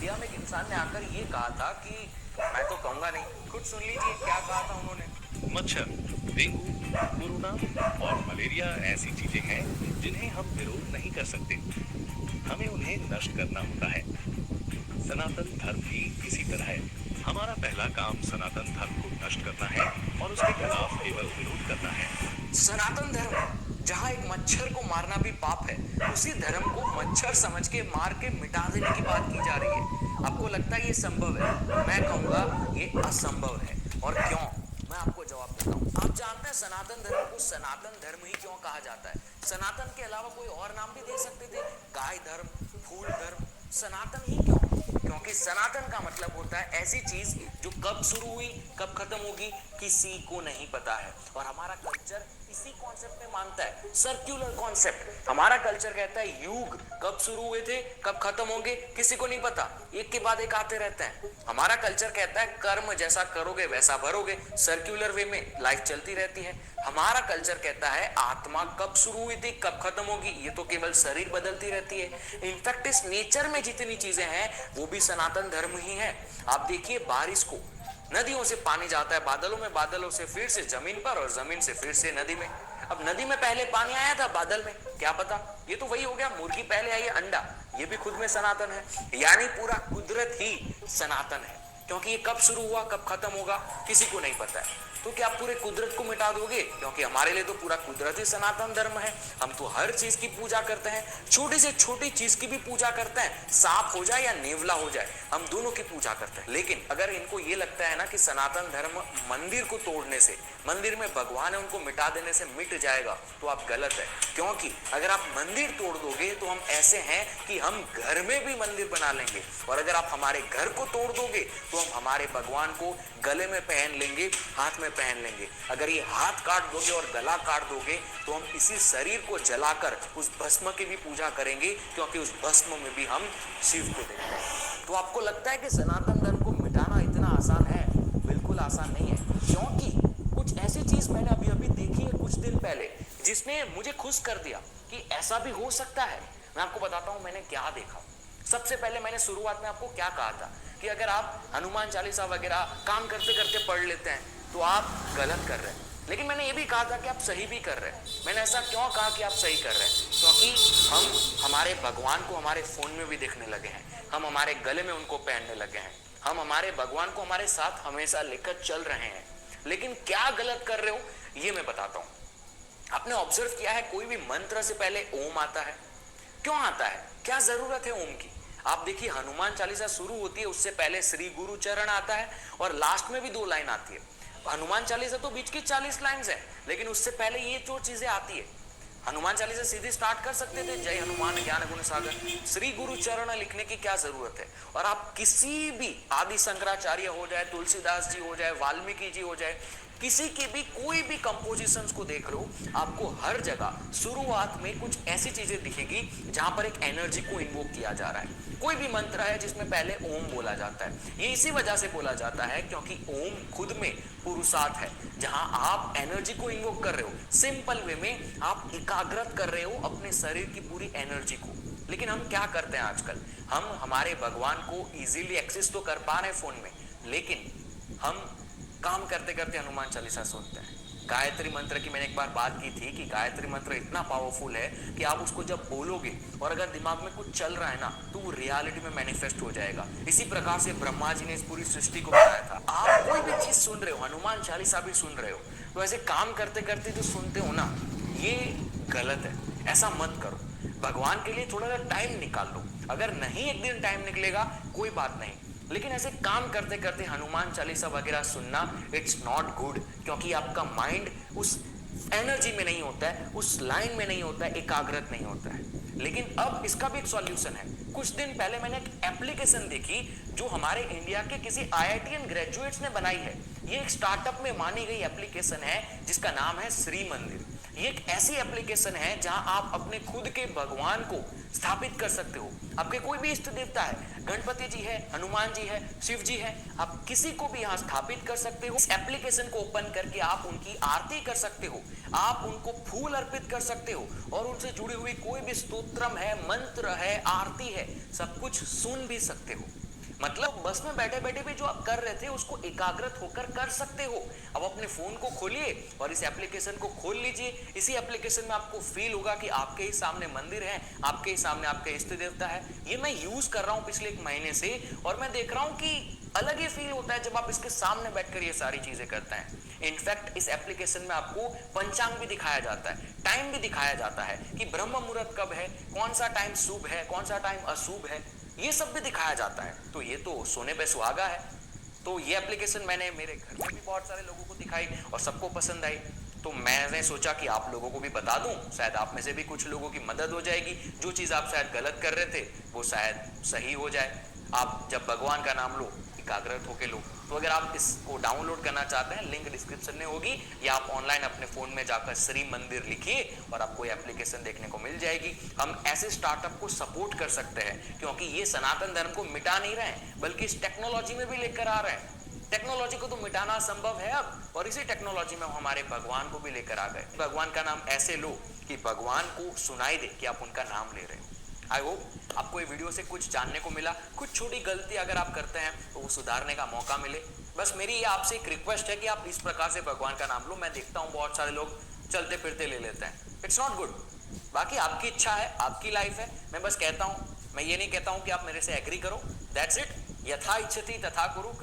India में एक इंसान ने आकर ये कहा था कि मैं तो कहूंगा नहीं, खुद सुन लीजिए क्या कहा था उन्होंने। मच्छर, डेंगू, कोरोना और मलेरिया ऐसी चीजें हैं जिन्हें हम विरोध नहीं कर सकते। हमें उन्हें नष्ट करना होता है। सनातन धर्म भी इसी तरह है। हमारा पहला काम सनातन धर्म को नष्ट करना है और उसके खिलाफ केवल विरोध करना है। सनातन धर्म जहाँ एक मच्छर को मारना भी पाप है, उसी धर्म को मच्छर समझ के मार के मिटा देने की बात की जा रही है। आपको लगता है ये संभव है? मैं कहूंगा ये असंभव है। और क्यों? मैं आपको जवाब देता हूँ। आप जानते हैं सनातन धर्म को सनातन धर्म ही क्यों कहा जाता है? सनातन के अलावा कोई और नाम भी दे सकते थे, गाय धर्म, फूल धर्म, सनातन ही क्यों? क्योंकि सनातन का मतलब होता है ऐसी चीज जो कब शुरू हुई कब खत्म होगी किसी को नहीं पता है। और हमारा कल्चर इसी कॉन्सेप्ट में मानता है, सर्कुलर कॉन्सेप्ट। हमारा कल्चर कहता है युग कब शुरू हुए थे कब खत्म होंगे किसी को नहीं पता, एक के बाद एक आते रहते हैं। हमारा कल्चर कहता है कर्म जैसा करोगे वैसा भरोगे, सर्कुलर वे में लाइफ चलती रहती है। हमारा कल्चर कहता है आत्मा कब शुरू हुई थी कब खत्म होगी, ये तो केवल शरीर बदलती रहती है। इनफैक्ट इस नेचर में जितनी चीजें हैं वो भी सनातन धर्म ही है। आप देखिए बारिश को, नदियों से पानी जाता है बादलों में, बादलों से फिर से जमीन पर और जमीन से फिर से नदी में। अब नदी में पहले पानी आया था बादल में, क्या पता, ये तो वही हो गया। मुर्गी पहले आई अंडा, ये भी खुद में सनातन है। यानी पूरा कुदरत ही सनातन है, क्योंकि ये कब शुरू हुआ कब खत्म होगा किसी को नहीं पता है। तो क्या आप पूरे कुदरत को मिटा दोगे? क्योंकि हमारे लिए तो पूरा कुदरत ही सनातन धर्म है। हम तो हर चीज की पूजा करते हैं, छोटी से छोटी चीज की भी पूजा करते हैं। सांप हो जाए या नेवला हो जाए, हम दोनों की पूजा करते हैं। लेकिन अगर इनको ये लगता है ना कि सनातन धर्म मंदिर को तोड़ने से, मंदिर में भगवान है उनको मिटा देने से मिट जाएगा, तो आप गलत है। क्योंकि अगर आप मंदिर तोड़ दोगे तो हम ऐसे हैं कि हम घर में भी मंदिर बना लेंगे, और अगर आप हमारे घर को तोड़ दोगे तो हम हमारे भगवान को गले में पहन लेंगे, हाथ में पहन लेंगे। अगर ये हाथ काट दोगे और गला काट दोगे तो हम इसी शरीर को जलाकर उस भस्म की भी पूजा करेंगे, क्योंकि उस भस्म में भी हम शिव को देखते हैं। तो आपको लगता है कि सनातन धर्म को मिटाना इतना आसान है? बिल्कुल आसान नहीं है। क्योंकि कुछ ऐसी चीज मैंने अभी अभी देखी है कुछ दिन पहले, जिसने मुझे खुश कर दिया कि ऐसा भी हो सकता है। मैं आपको बताता हूं मैंने क्या देखा। सबसे पहले मैंने शुरुआत में आपको क्या कहा था कि अगर आप हनुमान चालीसा वगैरह काम करते करते पढ़ लेते हैं तो आप गलत कर रहे हैं। लेकिन मैंने ये भी कहा था कि आप सही भी कर रहे हैं। मैंने ऐसा क्यों कहा कि आप सही कर रहे हैं? क्योंकि हम हमारे भगवान को हमारे फोन में भी देखने लगे हैं, हम हमारे गले में उनको पहनने लगे हैं, हम हमारे भगवान को हमारे साथ हमेशा लेकर चल रहे हैं। लेकिन क्या गलत कर रहे हो ये मैं बताता हूं। आपने ऑब्जर्व किया है कोई भी मंत्र से पहले ओम आता है? क्यों आता है? क्या जरूरत है ओम की? आप देखिए हनुमान चालीसा शुरू होती है उससे पहले श्री गुरु चरण आता है और लास्ट में भी 2 लाइन आती है। हनुमान चालीसा तो बीच की 40 लाइन्स है, लेकिन उससे पहले ये जो चीजें आती है, हनुमान चालीसा सीधे स्टार्ट कर सकते थे जय हनुमान ज्ञान गुण सागर, श्री गुरु चरण लिखने की क्या जरूरत है? और आप किसी भी आदि शंकराचार्य हो जाए, तुलसीदास जी हो जाए, वाल्मीकि जी हो जाए, किसी की भी कोई भी कंपोजिशंस को देख लो, आपको हर जगह शुरुआत में कुछ ऐसी चीजें दिखेगी जहां पर एक एनर्जी को इन्वोक किया जा रहा है। कोई भी मंत्र है जिसमें पहले ओम बोला जाता है, ये इसी वजह से बोला जाता है क्योंकि ओम खुद में पुरुषार्थ है। जहां आप एनर्जी को इन्वोक कर रहे हो, सिंपल वे में आप एकाग्रत कर रहे हो अपने शरीर की पूरी एनर्जी को। लेकिन हम क्या करते हैं आजकल, हम हमारे भगवान को इजीली एक्सेस तो कर पा रहे हैं फोन में, लेकिन हम काम करते करते हनुमान चालीसा सुनते हैं। गायत्री मंत्र की मैंने एक बार बात की थी कि गायत्री मंत्र इतना पावरफुल है कि आप उसको जब बोलोगे और अगर दिमाग में कुछ चल रहा है ना तो वो रियलिटी में मैनिफेस्ट हो जाएगा। इसी प्रकार से ब्रह्मा जी ने इस पूरी सृष्टि को बनाया था। आप कोई भी चीज सुन रहे हो, हनुमान चालीसा भी सुन रहे हो, तो ऐसे काम करते करते जो सुनते हो ना, ये गलत है। ऐसा मत करो। भगवान के लिए थोड़ा सा टाइम निकाल लो। अगर नहीं एक दिन टाइम निकलेगा कोई बात नहीं, लेकिन ऐसे काम करते करते हनुमान चालीसा वगैरह सुनना इट्स नॉट गुड, क्योंकि आपका माइंड उस एनर्जी में नहीं होता है, उस लाइन में नहीं होता है, एकाग्रत नहीं होता है। लेकिन अब इसका भी एक सॉल्यूशन है। कुछ दिन पहले मैंने एक एप्लीकेशन देखी जो हमारे इंडिया के किसी आईआईटीएन ग्रेजुएट्स ने बनाई है। ये एक स्टार्टअप में मानी गई एप्लीकेशन है जिसका नाम है श्री मंदिर। ये एक ऐसी एप्लीकेशन है जहां आप अपने खुद के भगवान को स्थापित कर सकते हो। आपके कोई भी इष्ट देवता है, गणपति जी है, हनुमान जी है, शिव जी है, आप किसी को भी यहाँ स्थापित कर सकते हो। इस एप्लीकेशन को ओपन करके आप उनकी आरती कर सकते हो, आप उनको फूल अर्पित कर सकते हो और उनसे जुड़ी हुई कोई भी स्तोत्रम है, मंत्र है, आरती है, सब कुछ सुन भी सकते हो। मतलब बस में बैठे बैठे भी जो आप कर रहे थे उसको एकाग्रत होकर कर सकते हो। अब अपने फोन को खोलिए और इस एप्लीकेशन को खोल लीजिए। इसी एप्लीकेशन में आपको फील होगा कि आपके ही सामने मंदिर है, आपके ही सामने आपके इष्ट देवता है। ये मैं यूज कर रहा हूं पिछले 1 महीने से और मैं देख रहा हूं कि अलग ही फील होता है जब आप इसके सामने बैठकर ये सारी चीजें करते हैं। इनफैक्ट इस एप्लीकेशन में आपको पंचांग भी दिखाया जाता है, टाइम भी दिखाया जाता है कि ब्रह्म मुहूर्त कब है, कौन सा टाइम शुभ है, कौन सा टाइम अशुभ है, ये सब भी दिखाया जाता है। तो ये तो सोने पे सुहागा है। तो ये एप्लीकेशन मैंने मेरे घर में भी बहुत सारे लोगों को दिखाई और सबको पसंद आई। तो मैंने सोचा कि आप लोगों को भी बता दूं, शायद आप में से भी कुछ लोगों की मदद हो जाएगी। जो चीज़ आप शायद गलत कर रहे थे वो शायद सही हो जाए। आप जब भगवान का नाम लो, एकाग्रत होके लो। तो अगर आप इसको डाउनलोड करना चाहते हैं, लिंक डिस्क्रिप्शन में होगी, या आप ऑनलाइन अपने फोन में जाकर श्री मंदिर लिखिए और आपको एप्लीकेशन देखने को मिल जाएगी। हम ऐसे स्टार्टअप को सपोर्ट कर सकते हैं क्योंकि ये सनातन धर्म को मिटा नहीं रहे हैं, बल्कि इस टेक्नोलॉजी में भी लेकर आ रहे हैं। टेक्नोलॉजी को तो मिटाना संभव है अब, और इसी टेक्नोलॉजी में हमारे भगवान को भी लेकर आ गए। भगवान का नाम ऐसे लो कि भगवान को सुनाई दे कि आप उनका नाम ले रहे हैं। आई होप आपको ये वीडियो से कुछ जानने को मिला। कुछ छोटी गलती अगर आप करते हैं तो वो सुधारने का मौका मिले। बस मेरी ये आपसे एक रिक्वेस्ट है कि आप इस प्रकार से भगवान का नाम लो। मैं देखता हूँ बहुत सारे लोग चलते फिरते ले लेते हैं, इट्स नॉट गुड। बाकी आपकी इच्छा है, आपकी लाइफ है। मैं बस कहता हूँ, मैं ये नहीं कहता हूँ कि आप मेरे से एग्री करो। That's it. यथा इच्छति तथा कुरु।